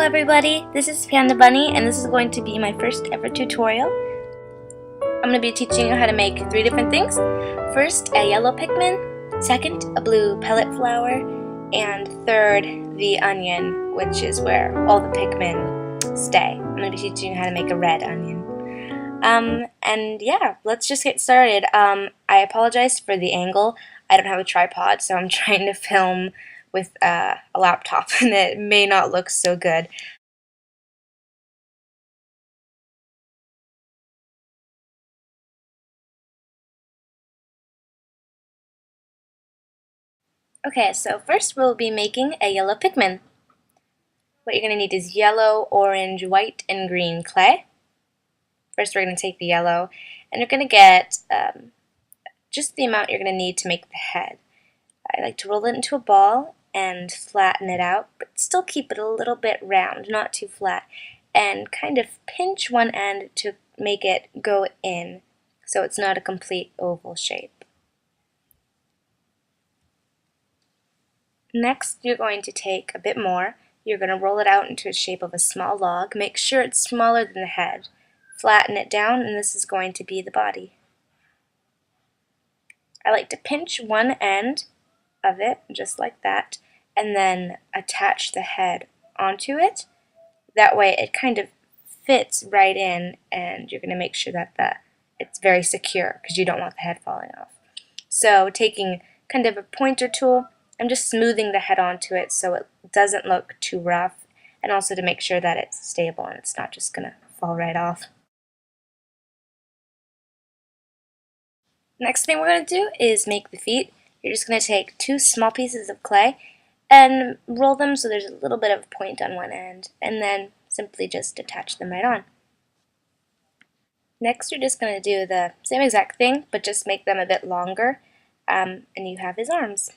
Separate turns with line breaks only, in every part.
everybody, this is Panda Bunny and this is going to be my first ever tutorial. I'm going to be teaching you how to make 3 different things. First, a yellow Pikmin, second, a blue Pellet Flower, and third, the onion, which is where all the Pikmin stay. I'm going to be teaching you how to make a red onion. And yeah, let's just get started. I apologize for the angle. I don't have a tripod, so I'm trying to film with a laptop and it may not look so good. Okay, so first we'll be making a yellow Pikmin. What you're going to need is yellow, orange, white, and green clay. First we're going to take the yellow, and you're going to get just the amount you're going to need to make the head. I like to roll it into a ball and flatten it out, but still keep it a little bit round, not too flat, and kind of pinch one end to make it go in, so it's not a complete oval shape. Next, you're going to take a bit more. You're going to roll it out into the shape of a small log. Make sure it's smaller than the head. Flatten it down, and this is going to be the body. I like to pinch one end of it, just like that, and then attach the head onto it. That way it kind of fits right in, and you're going to make sure that it's very secure because you don't want the head falling off. So taking kind of a pointer tool, I'm just smoothing the head onto it so it doesn't look too rough, and also to make sure that it's stable and it's not just going to fall right off. Next thing we're going to do is make the feet. You're just going to take 2 small pieces of clay and roll them so there's a little bit of point on one end, and then simply just attach them right on. Next, you're just going to do the same exact thing, but just make them a bit longer, and you have his arms.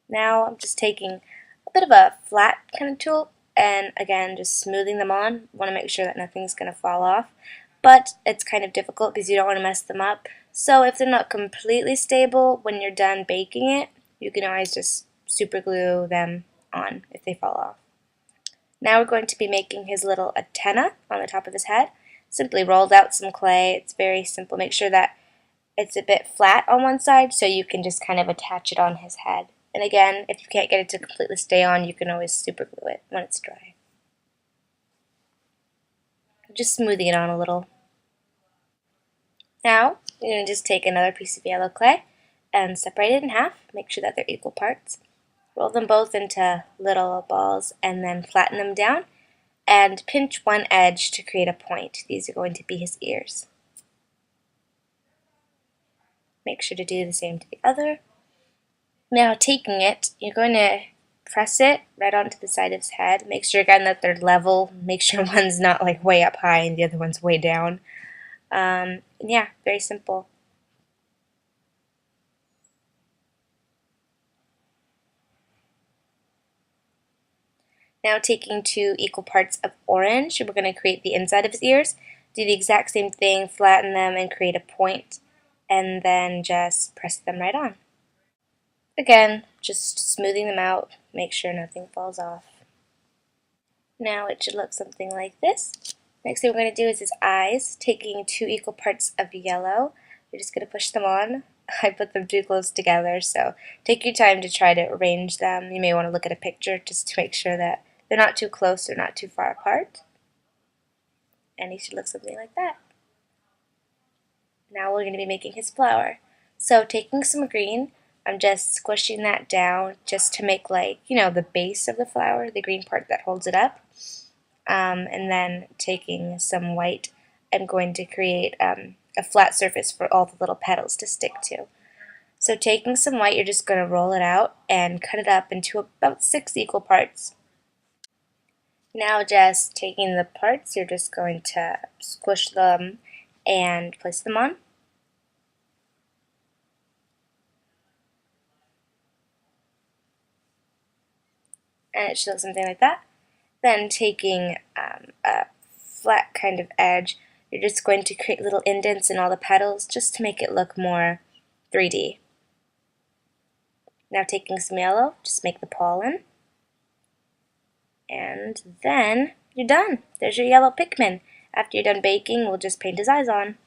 Now I'm just taking a bit of a flat kind of tool and again just smoothing them on. Want to make sure that nothing's going to fall off, but it's kind of difficult because you don't want to mess them up. So if they're not completely stable when you're done baking it, you can always just super glue them on if they fall off. Now we're going to be making his little antenna on the top of his head. Simply rolled out some clay. It's very simple. Make sure that it's a bit flat on one side so you can just kind of attach it on his head. And again, if you can't get it to completely stay on, you can always super glue it when it's dry. Just smoothing it on a little. Now, you're going to just take another piece of yellow clay and separate it in half. Make sure that they're equal parts. Roll them both into little balls and then flatten them down and pinch one edge to create a point. These are going to be his ears. Make sure to do the same to the other. Now taking it, you're going to press it right onto the side of his head. Make sure again that they're level. Make sure one's not like way up high and the other one's way down. Yeah, very simple. Now taking 2 equal parts of orange, we're going to create the inside of his ears. Do the exact same thing, flatten them and create a point, and then just press them right on. Again, just smoothing them out, make sure nothing falls off. Now it should look something like this. Next thing we're going to do is his eyes, taking 2 equal parts of yellow. You're just going to push them on. I put them too close together, so take your time to try to arrange them. You may want to look at a picture just to make sure that they're not too close or not too far apart. And he should look something like that. Now we're going to be making his flower. So taking some green, I'm just squishing that down just to make the base of the flower, the green part that holds it up. And then taking some white, I'm going to create a flat surface for all the little petals to stick to. So taking some white, you're just going to roll it out and cut it up into about 6 equal parts. Now just taking the parts, you're just going to squish them and place them on. And it should look something like that. Then taking a flat kind of edge, you're just going to create little indents in all the petals just to make it look more 3D. Now taking some yellow, just make the pollen. And then you're done. There's your yellow Pikmin. After you're done baking, we'll just paint his eyes on.